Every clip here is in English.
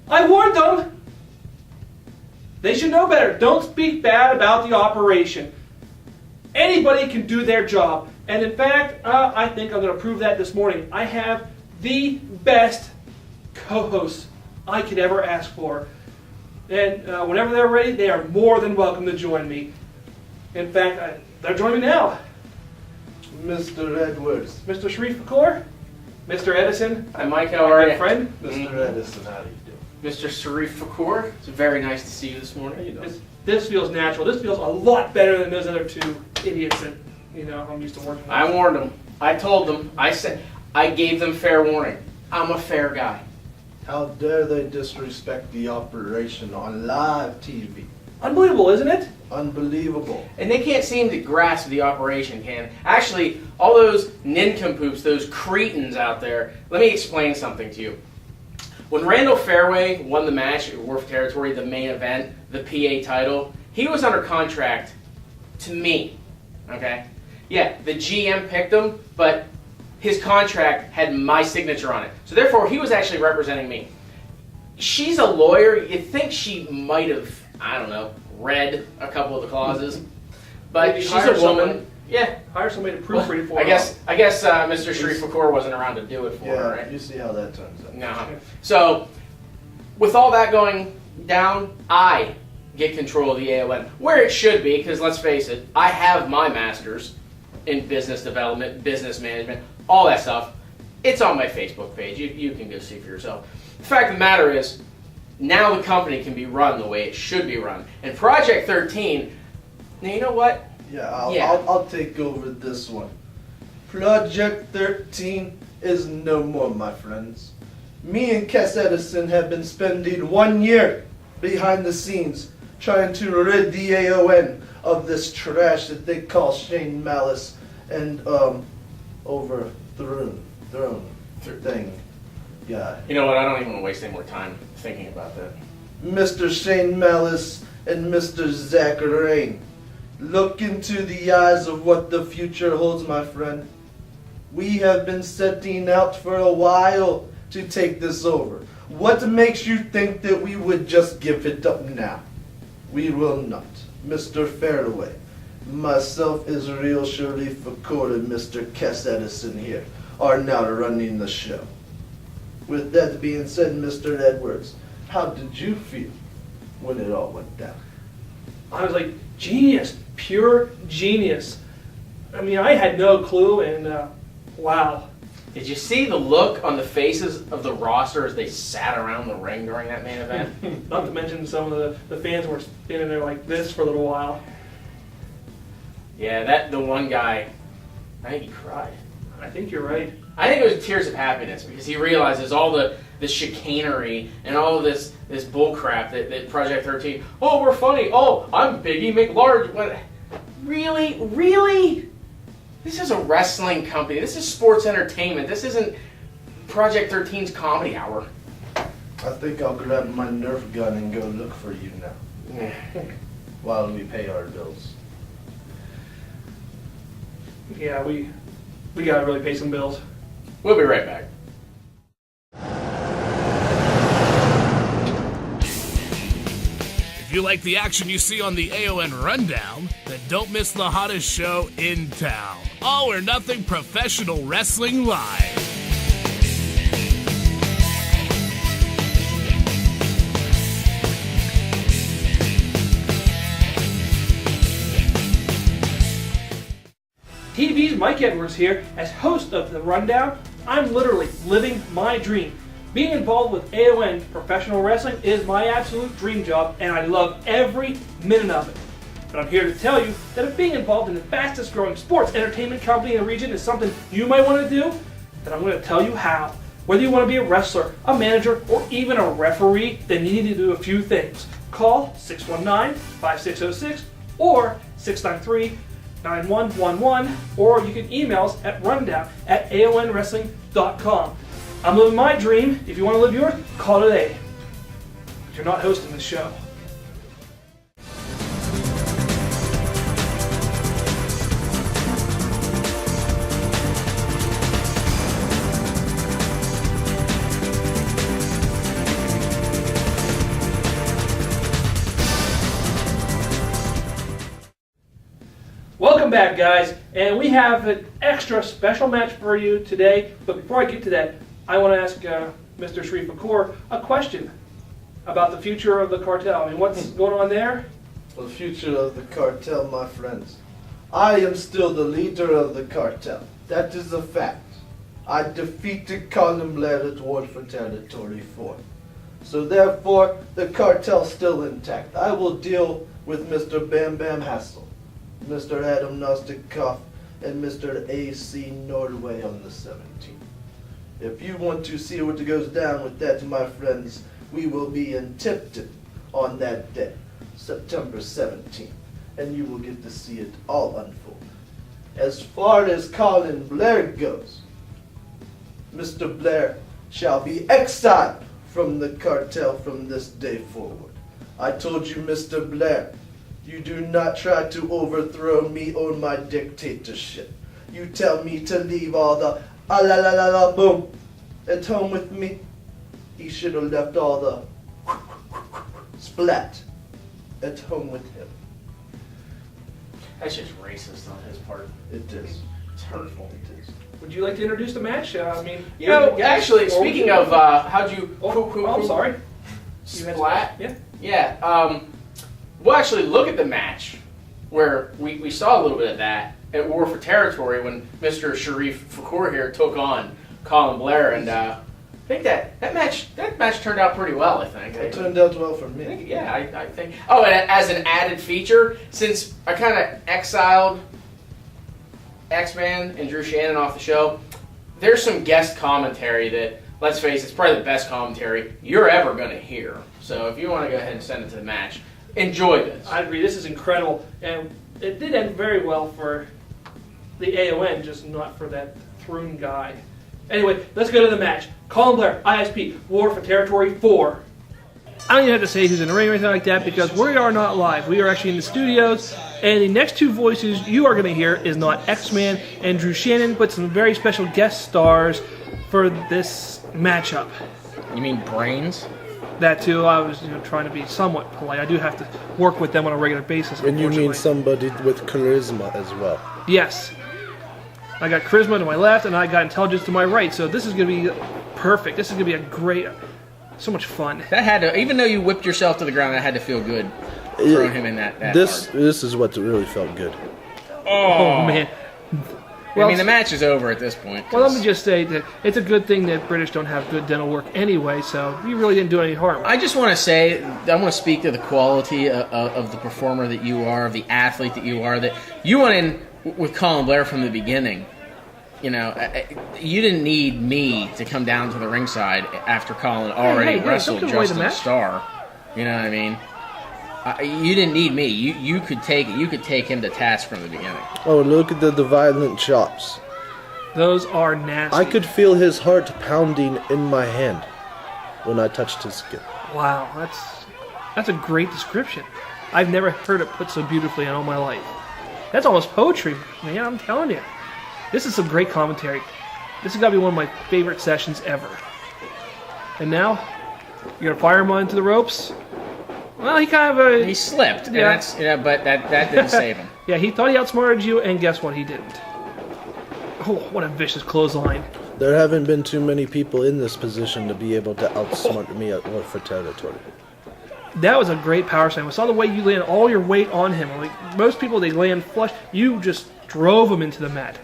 I warned them! They should know better. Don't speak bad about the operation. Anybody can do their job. And in fact, I think I'm going to prove that this morning. I have the best co-hosts I could ever ask for. And whenever they're ready, they are more than welcome to join me. In fact, they're joining me now. Mr. Edwards. Mr. Sharif Kapoor, Mr. Edison. Hi, Mike. How are you? Friend. Mr. Edison, how do you do? Mr. Sharif Kapoor. It's very nice to see you this morning. This feels natural. This feels a lot better than those other two idiots that I'm used to working with. I warned them. I told them. I gave them fair warning. I'm a fair guy. How dare they disrespect the operation on live TV? Unbelievable, isn't it? Unbelievable. And they can't seem to grasp the operation, can? Actually, all those nincompoops, those cretins out there, let me explain something to you. When Randall Fairway won the match at Wharf Territory, the main event, the PA title, he was under contract to me, okay? Yeah, the GM picked him, but his contract had my signature on it. So therefore, he was actually representing me. She's a lawyer. You'd think she might have, I don't know, read a couple of the clauses. But Maybe she's hire a woman. someone. Yeah. Hire somebody to proofread it for I her. guess Mr. Sharif Kapoor wasn't around to do it for her, right? You see how that turns out. No. So, with all that going down, I get control of the AON. Where it should be, because let's face it, I have my master's in business development, business management, all that stuff. It's on my Facebook page. You can go see for yourself. The fact of the matter is, now the company can be run the way it should be run. And Project 13, now you know what? Yeah, I'll take over this one. Project 13 is no more, my friends. Me and Cass Edison have been spending 1 year behind the scenes trying to rid the AON of this trash that they call Shane Malice and overthrown thing. Yeah. You know what? I don't even want to waste any more time thinking about that. Mr. Shane Malice and Mr. Zach Rain. Look into the eyes of what the future holds, my friend. We have been setting out for a while to take this over. What makes you think that we would just give it up now? We will not. Mr. Fairway, myself, Israel Sharif Kapoor, and Mr. Cass Edison here are now running the show. With that being said, Mr. Edwards, how did you feel when it all went down? I was like, genius, pure genius. I mean, I had no clue, and wow. Did you see the look on the faces of the roster as they sat around the ring during that main event? Not to mention some of the fans were standing there like this for a little while. Yeah, the one guy, I think he cried. I think you're right. I think it was tears of happiness because he realizes all the chicanery and all of this bullcrap that Project 13, oh, we're funny, oh, I'm Biggie McLarge. What? Really? Really? This is a wrestling company. This is sports entertainment. This isn't Project 13's comedy hour. I think I'll grab my Nerf gun and go look for you now. While we pay our bills. Yeah, we gotta really pay some bills. We'll be right back. If you like the action you see on the AON Rundown, then don't miss the hottest show in town. All or Nothing Professional Wrestling Live. Mike Edwards here. As host of the Rundown, I'm literally living my dream. Being involved with AON professional wrestling is my absolute dream job, and I love every minute of it. But I'm here to tell you that if being involved in the fastest growing sports entertainment company in the region is something you might want to do, then I'm going to tell you how. Whether you want to be a wrestler, a manager, or even a referee, then you need to do a few things. Call 619-5606 or 693-9111, or you can email us at rundown@aonwrestling.com. I'm living my dream. If you want to live yours, call today. But you're not hosting this show. Welcome back, guys, and we have an extra special match for you today. But before I get to that, I want to ask Mr. Sharif Kaur a question about the future of the cartel. I mean, what's going on there? The future of the cartel, my friends. I am still the leader of the cartel. That is a fact. I defeated Colin Blair at War for Territory 4. So therefore, the cartel's still intact. I will deal with Mr. Bam Bam Hassel, Mr. Adam Nostikoff, and Mr. A.C. Norway on the 17th. If you want to see what goes down with that, my friends, we will be in Tipton on that day, September 17th, and you will get to see it all unfold. As far as Colin Blair goes, Mr. Blair shall be exiled from the cartel from this day forward. I told you, Mr. Blair, you do not try to overthrow me or my dictatorship. You tell me to leave all the boom at home with me. He should have left all the splat at home with him. That's just racist on his part. It is. It's hurtful. It is. Would you like to introduce the match? You know, actually, speaking of, how'd you... I'm sorry. Splat? Yeah. Yeah, we'll actually look at the match where we saw a little bit of that at War for Territory when Mr. Sharif Fakour here took on Colin Blair, and I think that match turned out pretty well. I think It turned out well for me. I think. Oh, and as an added feature, since I kind of exiled X-Man and Drew Shannon off the show, there's some guest commentary that, let's face it, it's probably the best commentary you're ever going to hear. So if you want to go ahead and send it to the match, enjoy this. I agree. This is incredible, and it did end very well for the AON, just not for that Thrun guy. Anyway, let's go to the match. Colin Blair, ISP, War for Territory 4. I don't even have to say who's in the ring or anything like that because we are not live. We are actually in the studios, and the next two voices you are going to hear is not X-Man and Drew Shannon, but some very special guest stars for this matchup. You mean brains? That too. I was trying to be somewhat polite. I do have to work with them on a regular basis. And you mean somebody with charisma as well? Yes. I got charisma to my left, and I got intelligence to my right. So this is going to be perfect. This is going to be a great, so much fun. That had to, even though you whipped yourself to the ground, that had to feel good throwing him in that This hard. This is what really felt good. Oh man. I mean, the match is over at this point. Well, let me just say that it's a good thing that British don't have good dental work anyway, so you really didn't do any harm. I just want to say, I want to speak to the quality of the performer that you are, of the athlete that you are, that you went in with Colin Blair from the beginning. You know, you didn't need me to come down to the ringside after Colin already wrestled Justin Starr. You know what I mean? You didn't need me. You could take him to task from the beginning. Oh, look at the violent chops. Those are nasty. I could feel his heart pounding in my hand when I touched his skin. Wow, that's a great description. I've never heard it put so beautifully in all my life. That's almost poetry, man, I'm telling you. This is some great commentary. This has got to be one of my favorite sessions ever. And now, you're going to fire him onto the ropes? Well, he kind of... he slipped, but that didn't save him. Yeah, he thought he outsmarted you, and guess what? He didn't. Oh, what a vicious clothesline. There haven't been too many people in this position to be able to outsmart me at War for Territory. That was a great power slam. I saw the way you land all your weight on him. Like most people, they land flush. You just drove him into the mat.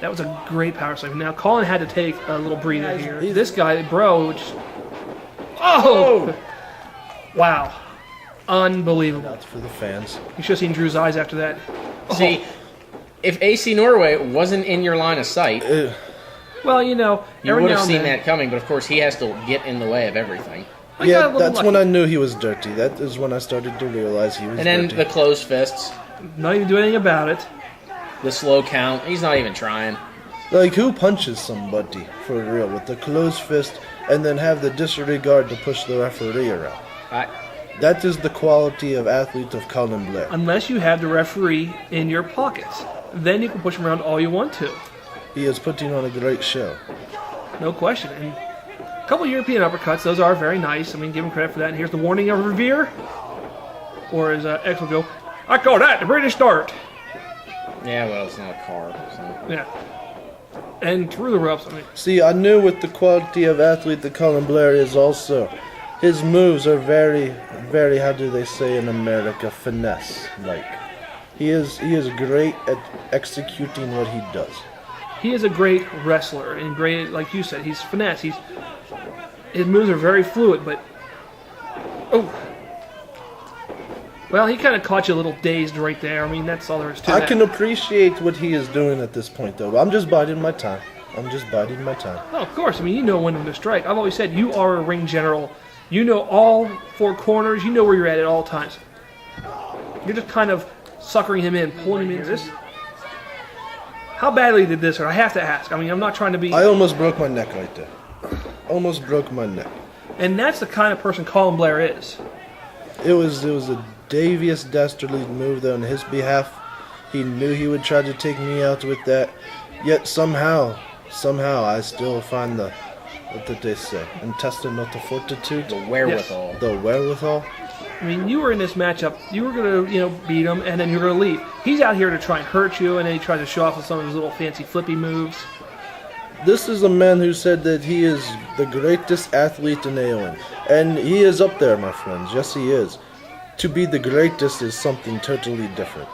That was a great power slam. Now, Colin had to take a little breather here. This guy, Bro, which... Oh! Wow. Unbelievable. That's for the fans. You should have seen Drew's eyes after that. See, if AC Norway wasn't in your line of sight, Well, you know, you every would now have and seen then, that coming, but of course he has to get in the way of everything. I got a Yeah, little that's lucky. when I knew he was dirty. That is when I started to realize he was And then dirty. the closed fists, Not even do anything about it. the slow count, he's not even trying. Like, who punches somebody, for real, with the closed fist and then have the disregard to push the referee around? That is the quality of athlete of Colin Blair. Unless you have the referee in your pockets. Then you can push him around all you want to. He is putting on a great show. No question. And a couple European uppercuts, those are very nice. I mean, give him credit for that. And here's the warning of Revere. Or as X will go, I call that the British Dart. Yeah, well, it's not a car. So. Yeah. And through the ropes, I mean, See, I knew with the quality of athlete that Colin Blair is also, his moves are very, very, how do they say in America, finesse-like. He is great at executing what he does. he is a great wrestler. And great, like you said, he's finesse. His moves are very fluid, but... Oh. Well, he kind of caught you a little dazed right there. I mean, that's all there is to I that. can appreciate what he is doing at this point, though. I'm just biding my time. Oh, of course. I mean, you know when to strike. I've always said you are a ring general. You know all four corners. You know where you're at all times. You're just kind of suckering him in, pulling him in. This. How badly did this hurt? I have to ask. I mean, I'm not trying to be... I almost broke my neck right there. Almost broke my neck. And that's the kind of person Colin Blair is. It was a devious, dastardly move there on his behalf. He knew he would try to take me out with that. Yet somehow I still find the, what did they say? Intestinal fortitude? The wherewithal. The wherewithal? I mean, you were in this matchup. You were going to, beat him, and then you're going to leave. He's out here to try and hurt you, and then he tries to show off with some of his little fancy flippy moves. This is a man who said that he is the greatest athlete in AON. And he is up there, my friends. Yes, he is. To be the greatest is something totally different.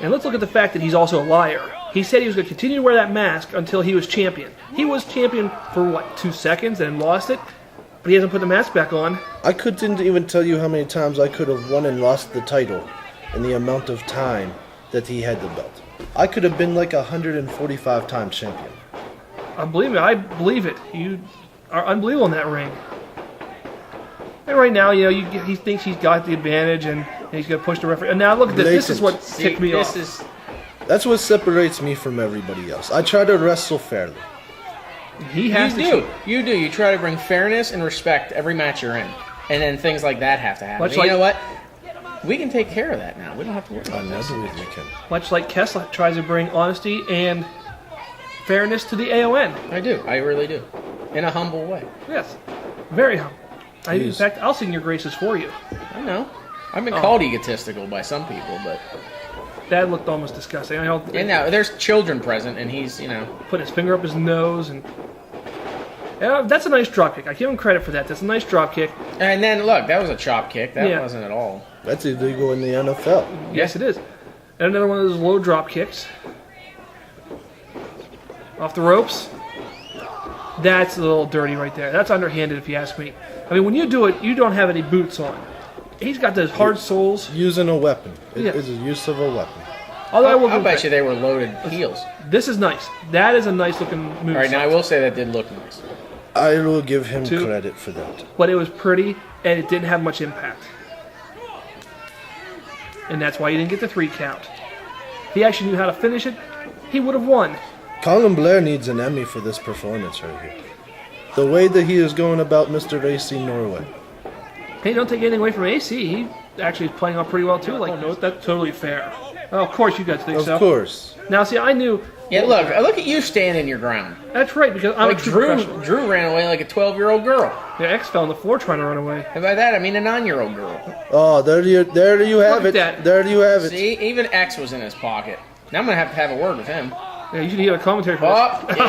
And let's look at the fact that he's also a liar. He said he was going to continue to wear that mask until he was champion. He was champion for, 2 seconds and lost it? But he hasn't put the mask back on. I couldn't even tell you how many times I could have won and lost the title in the amount of time that he had the belt. I could have been like 145-time champion. Believe me, I believe it. You are unbelievable in that ring. And right now, he thinks he's got the advantage, and he's going to push the referee. And now look at this. This is what ticked me off. That's what separates me from everybody else. I try to wrestle fairly. He has to. You do. You try to bring fairness and respect to every match you're in. And then things like that have to happen. Much And like- you know what? We can take care of that now. We don't have to worry I about never this. believe we can. Much like Kessler tries to bring honesty and fairness to the AON. I do. I really do. In a humble way. Yes. Very humble. In Jeez. fact, I'll sing your graces for you. I know. I've been called egotistical by some people, but... That looked almost disgusting. And now, there's children present, and he's, Put his finger up his nose, and that's a nice drop kick. I give him credit for that. That's a nice drop kick. And then, look, that was a chop kick. That Yeah. wasn't at all. That's illegal in the NFL. Yes, it is. And another one of those low drop kicks. Off the ropes. That's a little dirty right there. That's underhanded, if you ask me. I mean, when you do it, you don't have any boots on. He's got those hard soles. Using a weapon. It Yeah. is a use of a weapon. Although I will I'll go bet back. you they were loaded heels. This is nice. That is a nice looking move. All right, now I will say that did look nice. I will give him Two. credit for that. But it was pretty, and it didn't have much impact. And that's why you didn't get the 3 count. If he actually knew how to finish it, he would have won. Colin Blair needs an Emmy for this performance right here. The way that he is going about Mr. AC Norway. Hey, don't take anything away from AC. He actually is playing off pretty well, too. Like, no, that's totally fair. Oh, of course you guys think so. Of course. Now, see, I knew... Yeah, look at you standing your ground. That's right, because I'm Like a true professional. Drew ran away like a 12-year-old girl. Yeah, X fell on the floor trying to run away. And by that, I mean a 9-year-old girl. Oh, there you have Look it. at that. There you have it. See, even X was in his pocket. Now I'm going to have a word with him. Yeah, you should hear a commentary for Oh, this. yeah.